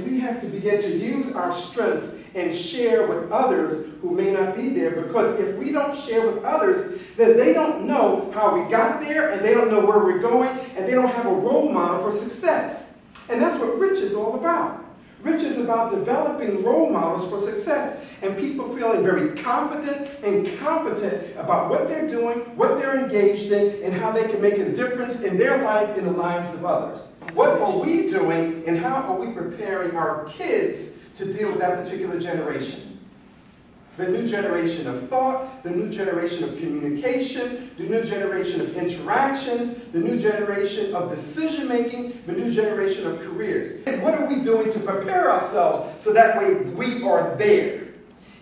We have to begin to use our strengths and share with others who may not be there, because if we don't share with others, then they don't know how we got there, and they don't know where we're going, and they don't have a role model for success. And that's what Rich is all about. Rich is about developing role models for success and people feeling very confident and competent about what they're doing, what they're engaged in, and how they can make a difference in their life and the lives of others. What are we doing, and how are we preparing our kids to deal with that particular generation? The new generation of thought, the new generation of communication, the new generation of interactions, the new generation of decision making, the new generation of careers. And what are we doing to prepare ourselves so that way we are there?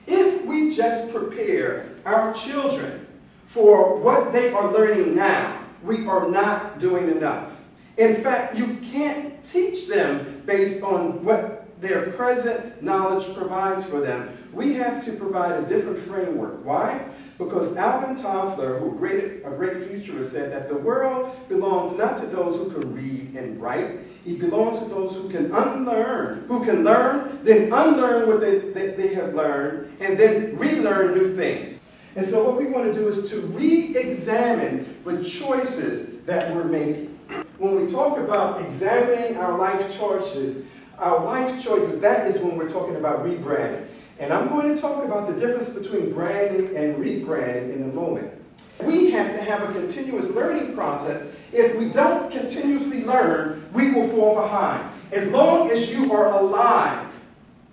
If we just prepare our children for what they are learning now, we are not doing enough. In fact, you can't teach them based on what their present knowledge provides for them. We have to provide a different framework. Why? Because Alvin Toffler, who a great futurist, said that the world belongs not to those who can read and write. It belongs to those who can unlearn, who can learn, then unlearn what they have learned, and then relearn new things. And so what we want to do is to re-examine the choices that we're making. When we talk about examining our life choices, that is when we're talking about rebranding. And I'm going to talk about the difference between branding and rebranding in a moment. We have to have a continuous learning process. If we don't continuously learn, we will fall behind. As long as you are alive.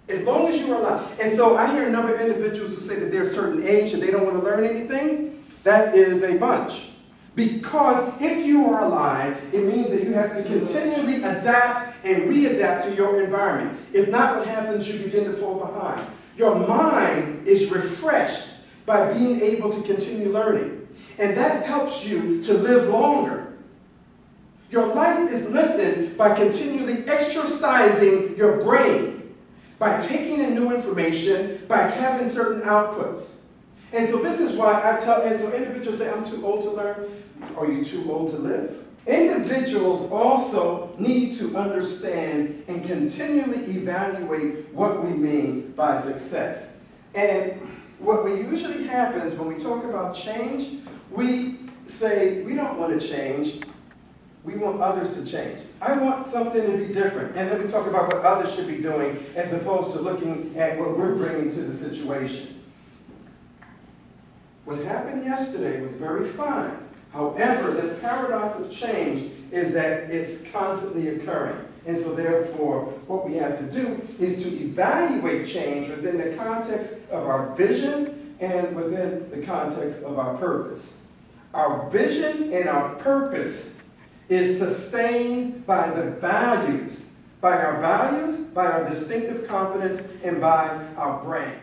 As long as you are alive. And so I hear a number of individuals who say that they're a certain age and they don't want to learn anything. That is a bunch. Because if you are alive, it means that you have to continually adapt and readapt to your environment. If not, what happens? You begin to fall behind. Your mind is refreshed by being able to continue learning. And that helps you to live longer. Your life is lengthened by continually exercising your brain, by taking in new information, by having certain outputs. And so this is why I tell, and so individuals say, I'm too old to learn. Are you too old to live? Individuals also need to understand and continually evaluate what we mean by success. And what usually happens when we talk about change, we say we don't want to change, we want others to change. I want something to be different. And then we talk about what others should be doing as opposed to looking at what we're bringing to the situation. What happened yesterday was very fine. However, the paradox of change is that it's constantly occurring. And so therefore, what we have to do is to evaluate change within the context of our vision and within the context of our purpose. Our vision and our purpose is sustained by the values, by our distinctive competence, and by our brand.